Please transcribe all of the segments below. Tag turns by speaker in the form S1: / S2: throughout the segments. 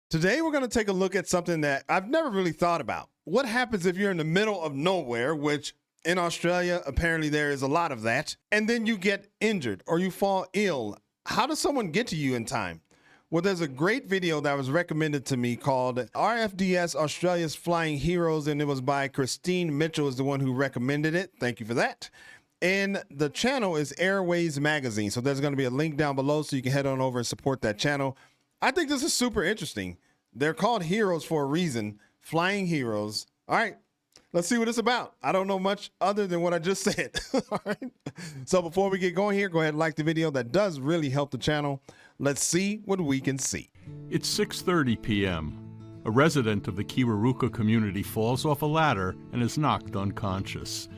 S1: Today, we're going to take a look at something that I've never really thought about. What happens if you're in the middle of nowhere, which in Australia, apparently there is a lot of that, and then you get injured or you fall ill? How does someone get to you in time? Well, there's a great video that was recommended to me called RFDS Australia's Flying Heroes, and it was by Christine Mitchell is the one who recommended it. Thank you for that. And the channel is Airways Magazine. So there's going to be a link down below so you can head on over and support that channel. I think this is super interesting. They're called heroes for a reason, flying heroes. All right, let's see what it's about. I don't know much other than what I just said. All right. So before we get going here, go ahead and like the video. That does really help the channel. Let's see what we can see.
S2: It's 6:30 p.m. A resident of the Kiwaruka community falls off a ladder and is knocked unconscious.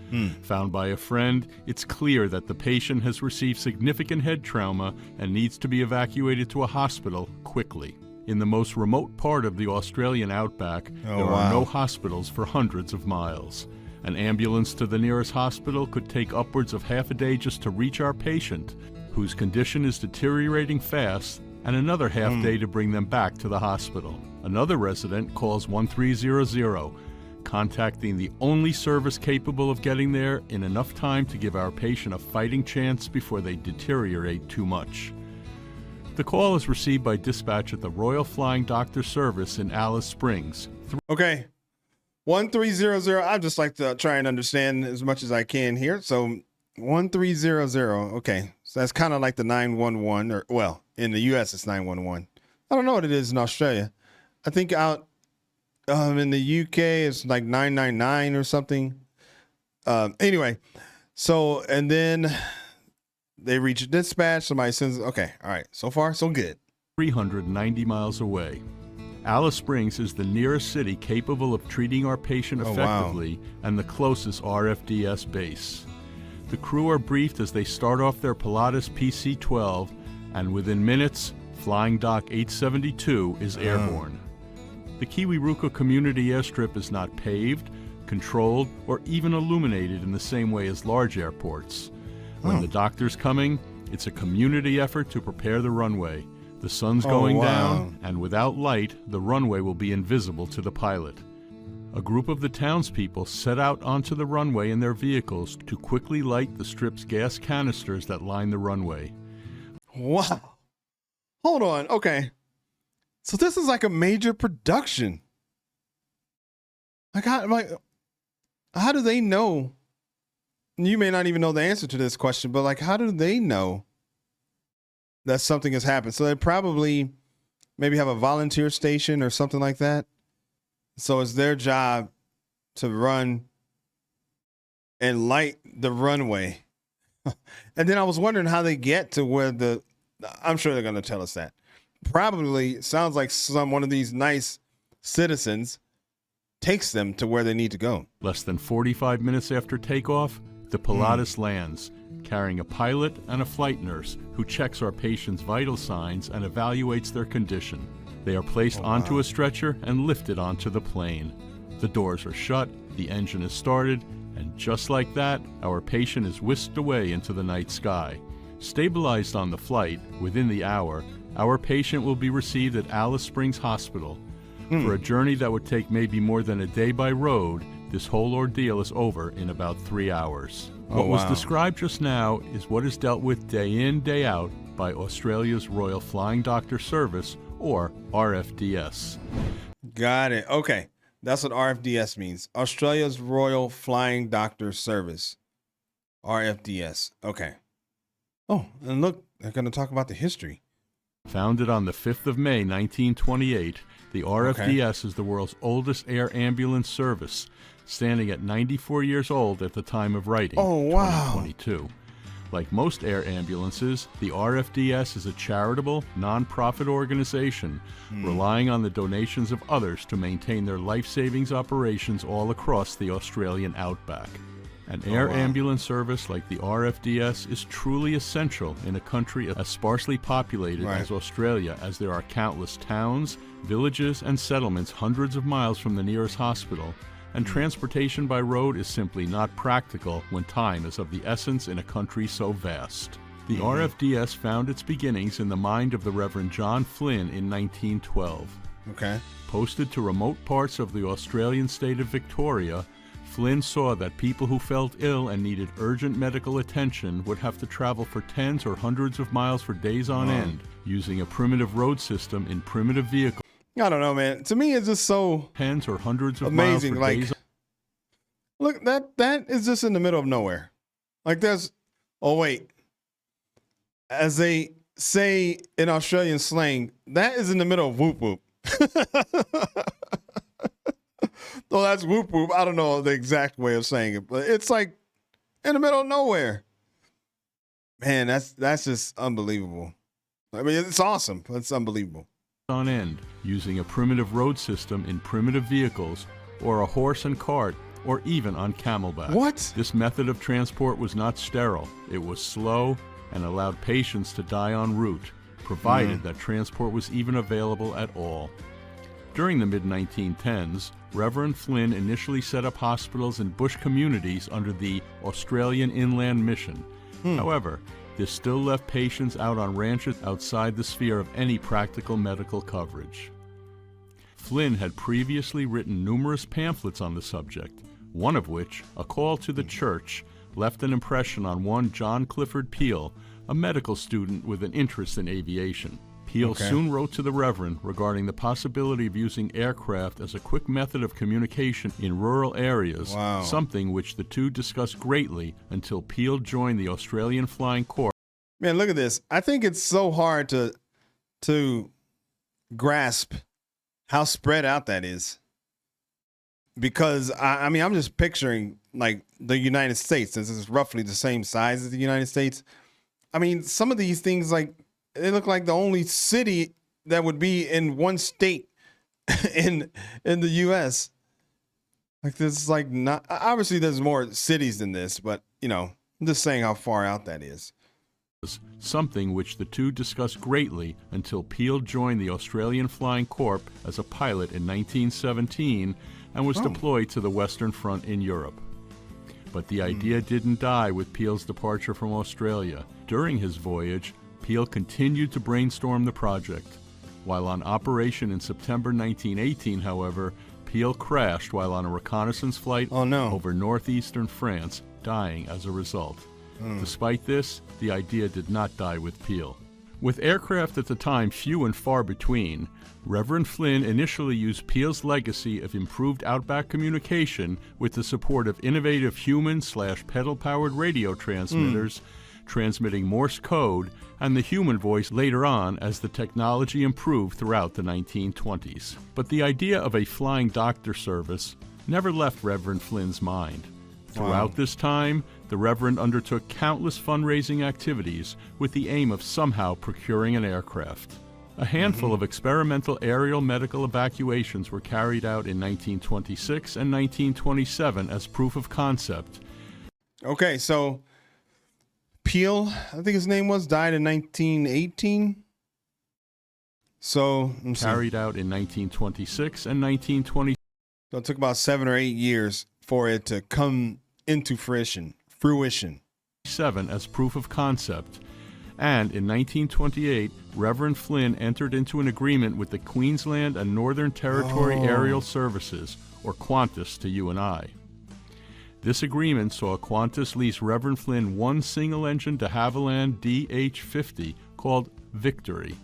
S2: Found by a friend, it's clear that the patient has received significant head trauma and needs to be evacuated to a hospital quickly. In the most remote part of the Australian outback, there are no hospitals for hundreds of miles. An ambulance to the nearest hospital could take upwards of half a day just to reach our patient, whose condition is deteriorating fast, and another half day to bring them back to the hospital. Another resident calls 1300, contacting the only service capable of getting there in enough time to give our patient a fighting chance before they deteriorate too much. The call is received by dispatch at the Royal Flying Doctor Service in Alice Springs.
S1: Okay. 1300. I'd just like to try and understand as much as I can here. So 1300. Okay. So that's kind of like the 911, or well, in the US it's 911. I don't know what it is in Australia. I think out in the UK it's like 999 or something. Anyway, so and then they reach a dispatch. Somebody sends. Okay, all right. So far, so good.
S2: 390 miles away. Alice Springs is the nearest city capable of treating our patient effectively and the closest RFDS base. The crew are briefed as they start off their Pilatus PC-12, and within minutes, Flying Dock 872 is airborne. The Kiwaruka community airstrip is not paved, controlled, or even illuminated in the same way as large airports. When the doctor's coming, it's a community effort to prepare the runway. The sun's going down, and without light, the runway will be invisible to the pilot. A group of the townspeople set out onto the runway in their vehicles to quickly light the strip's gas canisters that line the runway.
S1: Wow. Hold on. Okay. So this is like a major production. Like, how do they know? You may not even know the answer to this question, but like, how do they know that something has happened? So they probably maybe have a volunteer station or something like that. So it's their job to run and light the runway. And then I was wondering how they get to where I'm sure they're going to tell us that. Probably sounds like one of these nice citizens takes them to where they need to go.
S2: Less than 45 minutes after takeoff, the Pilatus lands, carrying a pilot and a flight nurse who checks our patient's vital signs and evaluates their condition. They are placed onto a stretcher and lifted onto the plane. The doors are shut, the engine is started, and just like that, our patient is whisked away into the night sky. Stabilized on the flight, within the hour, our patient will be received at Alice Springs Hospital. For a journey that would take maybe more than a day by road, this whole ordeal is over in about 3 hours. What was described just now is what is dealt with day in, day out by Australia's Royal Flying Doctor Service, or RFDS.
S1: Got it. Okay. That's what RFDS means. Australia's Royal Flying Doctor Service. RFDS. Okay. Oh, and look, they're going to talk about the history.
S2: Founded on the 5th of May, 1928, the RFDS is the world's oldest air ambulance service, standing at 94 years old at the time of writing, 2022. Like most air ambulances, the RFDS is a charitable, non-profit organization relying on the donations of others to maintain their life-savings operations all across the Australian outback. An air ambulance service like the RFDS is truly essential in a country as sparsely populated as Australia, as there are countless towns, villages, and settlements hundreds of miles from the nearest hospital, and transportation by road is simply not practical when time is of the essence in a country so vast. The RFDS found its beginnings in the mind of the Reverend John Flynn in 1912.
S1: Okay.
S2: Posted to remote parts of the Australian state of Victoria, Flynn saw that people who felt ill and needed urgent medical attention would have to travel for tens or hundreds of miles for days on end, using a primitive road system in primitive vehicles.
S1: I don't know, man. To me, it's just so
S2: Tens or hundreds of
S1: amazing.
S2: miles for
S1: Like,
S2: days.
S1: look, that is just in the middle of nowhere. Like, there's, oh wait, as they say in Australian slang, that is in the middle of whoop whoop. No, that's whoop whoop. I don't know the exact way of saying it, but it's like in the middle of nowhere. Man, that's just unbelievable. I mean, it's awesome. It's unbelievable.
S2: On end, using a primitive road system in primitive vehicles, or a horse and cart, or even on camelback.
S1: What?
S2: This method of transport was not sterile. It was slow and allowed patients to die en route, provided that transport was even available at all. During the mid-1910s, Reverend Flynn initially set up hospitals in bush communities under the Australian Inland Mission. However, this still left patients out on ranches outside the sphere of any practical medical coverage. Flynn had previously written numerous pamphlets on the subject, one of which, A Call to the Church, left an impression on one John Clifford Peel, a medical student with an interest in aviation. Peel soon wrote to the Reverend regarding the possibility of using aircraft as a quick method of communication in rural areas, something which the two discussed greatly until Peel joined the Australian Flying Corps.
S1: Man, look at this. I think it's so hard to grasp how spread out that is. Because, I mean, I'm just picturing, like, the United States, since it's roughly the same size as the United States. I mean, some of these things, like, they look like the only city that would be in one state in the U.S. Like, this, like, not, obviously there's more cities than this, but, you know, I'm just saying how far out that is.
S2: Something which the two discussed greatly until Peel joined the Australian Flying Corps as a pilot in 1917 and was deployed to the Western Front in Europe. But the idea didn't die with Peel's departure from Australia. During his voyage, Peel continued to brainstorm the project. While on operation in September 1918, however, Peel crashed while on a reconnaissance flight over northeastern France, dying as a result. Despite this, the idea did not die with Peel. With aircraft at the time few and far between, Reverend Flynn initially used Peel's legacy of improved Outback communication with the support of innovative human/pedal-powered radio transmitters, transmitting Morse code, and the human voice later on as the technology improved throughout the 1920s. But the idea of a flying doctor service never left Reverend Flynn's mind. Throughout this time, the Reverend undertook countless fundraising activities with the aim of somehow procuring an aircraft. A handful of experimental aerial medical evacuations were carried out in 1926 and 1927 as proof of concept.
S1: Okay, so Peel, I think his name was, died in 1918. So
S2: carried out in 1926 and 1920.
S1: So it took about 7 or 8 years for it to come into fruition.
S2: 7 as proof of concept. And in 1928, Reverend Flynn entered into an agreement with the Queensland and Northern Territory Aerial Services, or Qantas to you and I. This agreement saw Qantas lease Reverend Flynn one single-engine de Havilland DH-50 called Victory,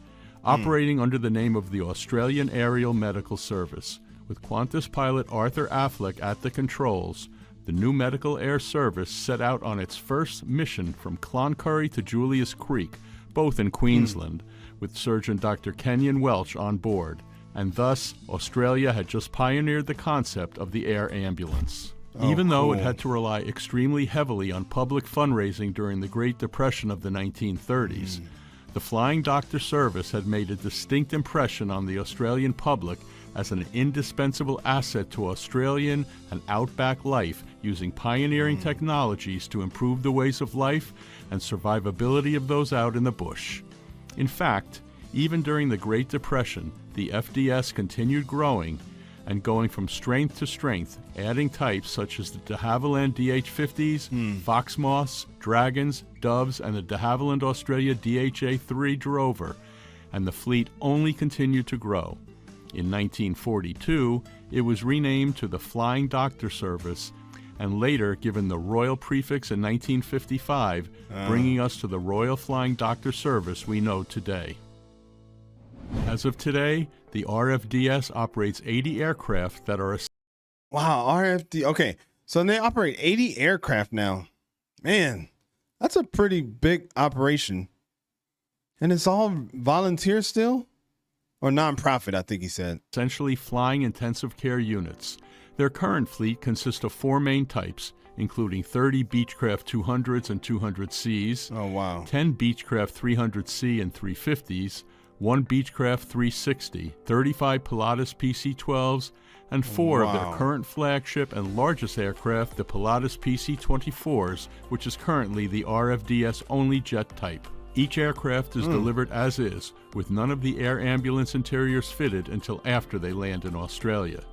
S2: operating under the name of the Australian Aerial Medical Service. With Qantas pilot Arthur Affleck at the controls, the new medical air service set out on its first mission from Cloncurry to Julius Creek, both in Queensland, with Surgeon Dr. Kenyon Welch on board, and thus Australia had just pioneered the concept of the air ambulance. Even though it had to rely extremely heavily on public fundraising during the Great Depression of the 1930s, the Flying Doctor service had made a distinct impression on the Australian public as an indispensable asset to Australian and outback life, using pioneering technologies to improve the ways of life and survivability of those out in the bush. In fact, even during the Great Depression, the FDS continued growing and going from strength to strength, adding types such as the de Havilland DH-50s, Fox Moths, Dragons, Doves, and the de Havilland Australia DHA-3 Drover, and the fleet only continued to grow. In 1942, it was renamed to the Flying Doctor Service and later given the Royal prefix in 1955, bringing us to the Royal Flying Doctor Service we know today. As of today, the RFDS operates 80 aircraft that are...
S1: Wow, RFD. Okay, so they operate 80 aircraft now. Man, that's a pretty big operation. And it's all volunteer still? Or nonprofit, I think he said.
S2: Essentially flying intensive care units. Their current fleet consists of 4 main types, including 30 Beechcraft 200s and 200Cs,
S1: Oh, wow.
S2: 10 Beechcraft 300C and 350s, 1 Beechcraft 360, 35 Pilatus PC-12s, and 4 of their
S1: Wow.
S2: current flagship and largest aircraft, the Pilatus PC-24s, which is currently the RFDS only jet type. Each aircraft is delivered as is, with none of the air ambulance interiors fitted until after they land in Australia.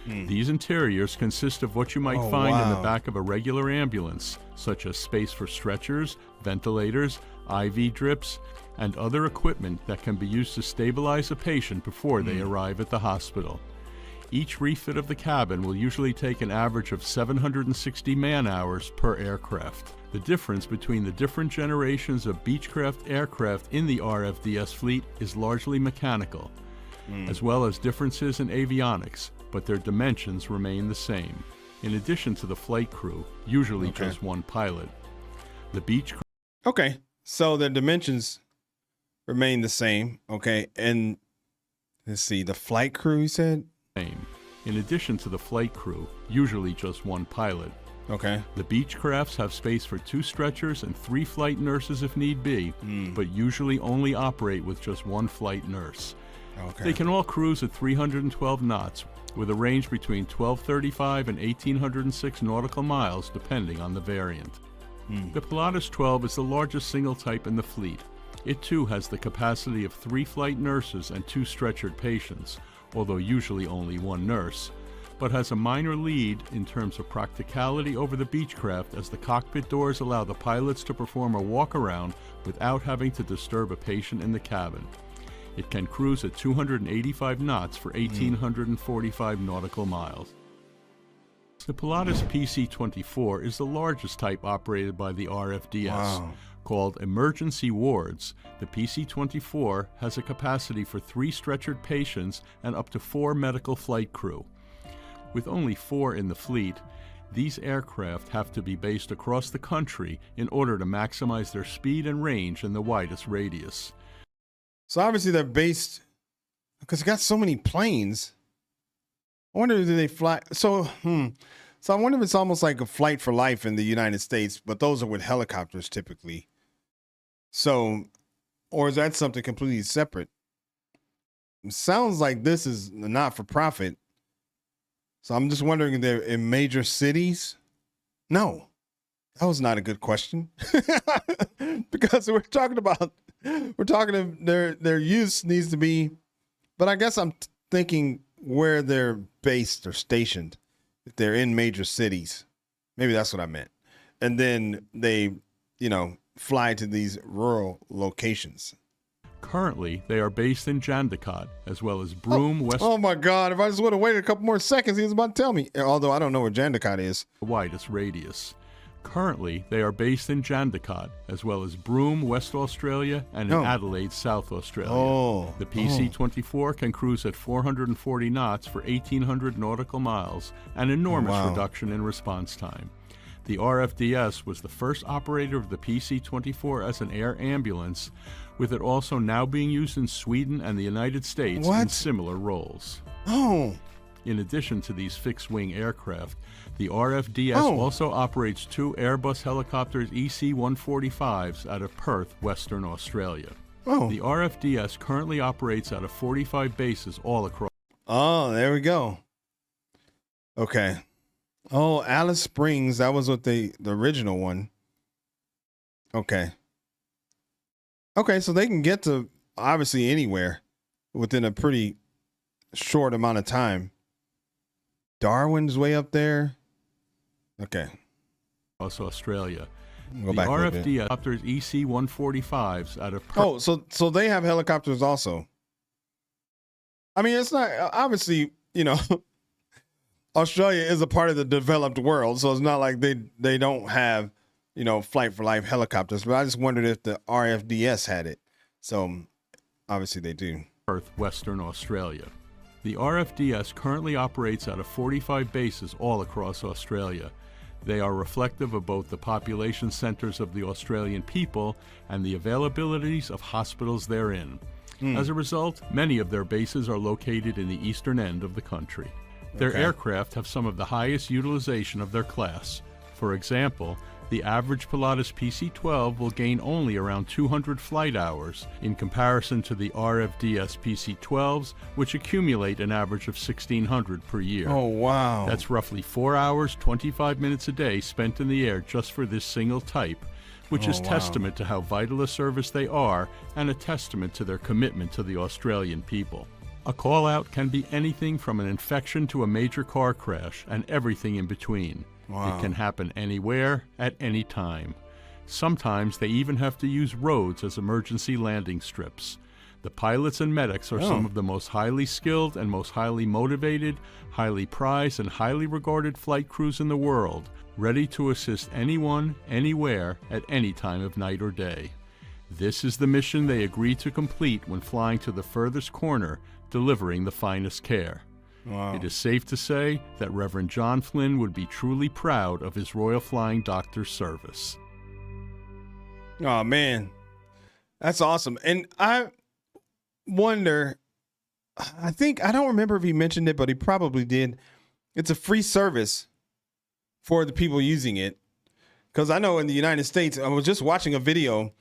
S2: These interiors consist of what you might find in the back of a regular ambulance, such as space for stretchers, ventilators, IV drips, and other equipment that can be used to stabilize a patient before they arrive at the hospital. Each refit of the cabin will usually take an average of 760 man-hours per aircraft. The difference between the different generations of Beechcraft aircraft in the RFDS fleet is largely mechanical, as well as differences in avionics, but their dimensions remain the same. In addition to the flight crew, usually just one pilot, the Beechcraft...
S1: Okay, so the dimensions remain the same. Okay, and let's see, the flight crew, you said?
S2: In addition to the flight crew, usually just one pilot,
S1: Okay.
S2: the Beechcrafts have space for 2 stretchers and 3 flight nurses if need be, but usually only operate with just 1 flight nurse.
S1: Okay.
S2: They can all cruise at 312 knots, with a range between 1235 and 1806 nautical miles, depending on the variant. The Pilatus 12 is the largest single type in the fleet. It too has the capacity of 3 flight nurses and 2 stretchered patients, although usually only 1 nurse, but has a minor lead in terms of practicality over the Beechcraft, as the cockpit doors allow the pilots to perform a walk-around without having to disturb a patient in the cabin. It can cruise at 285 knots for 1,845 nautical miles. The Pilatus PC-24 is the largest type operated by the RFDS.
S1: Wow.
S2: Called Emergency Wards, the PC-24 has a capacity for 3 stretchered patients and up to 4 medical flight crew. With only 4 in the fleet, these aircraft have to be based across the country in order to maximize their speed and range in the widest radius.
S1: So obviously they're based, because you got so many planes. I wonder, do they fly? So I wonder if it's almost like a flight for life in the United States, but those are with helicopters typically. So, or is that something completely separate? It sounds like this is not for profit. So I'm just wondering if they're in major cities. No, that was not a good question. Because we're talking their use needs to be, but I guess I'm thinking where they're based or stationed. If they're in major cities, maybe that's what I meant. And then they, fly to these rural locations.
S2: Currently, they are based in Jandakot, as well as Broome, West...
S1: Oh my God, if I just would have waited a couple more seconds, he was about to tell me. Although I don't know where Jandakot is.
S2: The widest radius. Currently, they are based in Jandakot, as well as Broome, West Australia, and in Adelaide, South Australia. The PC-24 can cruise at 440 knots for 1,800 nautical miles, an enormous reduction in response time. The RFDS was the first operator of the PC-24 as an air ambulance, with it also now being used in Sweden and the United States in similar roles. In addition to these fixed-wing aircraft, the RFDS also operates 2 Airbus helicopters EC-145s out of Perth, Western Australia. The RFDS currently operates out of 45 bases all across...
S1: Oh, there we go. Okay. Oh, Alice Springs, that was what the original one. Okay. Okay, so they can get to obviously anywhere within a pretty short amount of time. Darwin's way up there. Okay.
S2: Across Australia.
S1: Go
S2: the
S1: back
S2: RFD helicopters EC-145s out of...
S1: so they have helicopters also. I mean, it's not obviously, Australia is a part of the developed world, so it's not like they don't have, flight for life helicopters. But I just wondered if the RFDS had it. So obviously they do.
S2: Perth, Western Australia. The RFDS currently operates out of 45 bases all across Australia. They are reflective of both the population centers of the Australian people and the availabilities of hospitals therein. As a result, many of their bases are located in the eastern end of the country. Their aircraft have some of the highest utilization of their class. For example, the average Pilatus PC-12 will gain only around 200 flight hours in comparison to the RFDS PC-12s, which accumulate an average of 1,600 per year.
S1: Oh, wow.
S2: That's roughly 4 hours, 25 minutes a day spent in the air just for this single type, which is testament to how vital a service they are and a testament to their commitment to the Australian people. A call-out can be anything from an infection to a major car crash and everything in between. It can happen anywhere, at any time. Sometimes they even have to use roads as emergency landing strips. The pilots and medics are some of the most highly skilled and most highly motivated, highly prized, and highly regarded flight crews in the world, ready to assist anyone, anywhere, at any time of night or day. This is the mission they agreed to complete when flying to the furthest corner, delivering the finest care. It is safe to say that Reverend John Flynn would be truly proud of his Royal Flying Doctor's service.
S1: Oh, man. That's awesome. And I wonder, I don't remember if he mentioned it, but he probably did. It's a free service for the people using it. Because I know in the United States, I was just watching a video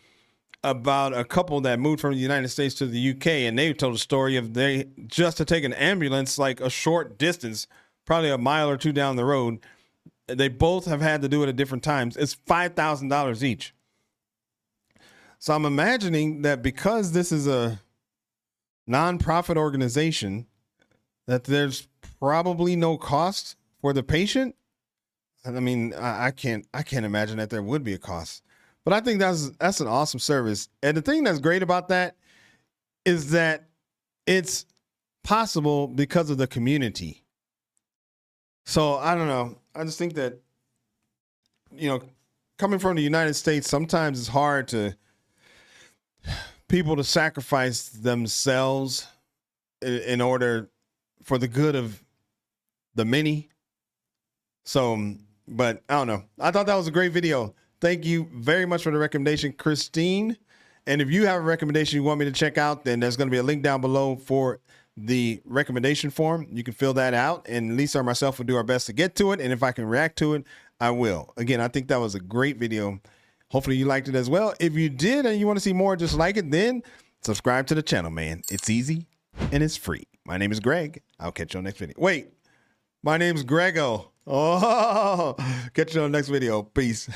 S1: about a couple that moved from the United States to the UK, and they told a story of they just to take an ambulance like a short distance, probably a mile or two down the road. They both have had to do it at different times. It's $5,000 each. So I'm imagining that because this is a nonprofit organization, that there's probably no cost for the patient. I mean, I can't imagine that there would be a cost. But I think that's an awesome service. And the thing that's great about that is that it's possible because of the community. So I don't know. I just think that, coming from the United States, sometimes it's hard to people to sacrifice themselves in order for the good of the many. So, but I don't know. I thought that was a great video. Thank you very much for the recommendation, Christine. And if you have a recommendation you want me to check out, then there's going to be a link down below for the recommendation form. You can fill that out, and Lisa or myself will do our best to get to it. And if I can react to it, I will. Again, I think that was a great video. Hopefully you liked it as well. If you did and you want to see more just like it, then subscribe to the channel, man. It's easy and it's free. My name is Greg. I'll catch you on the next video. Wait, my name's Grego. Oh, catch you on the next video. Peace.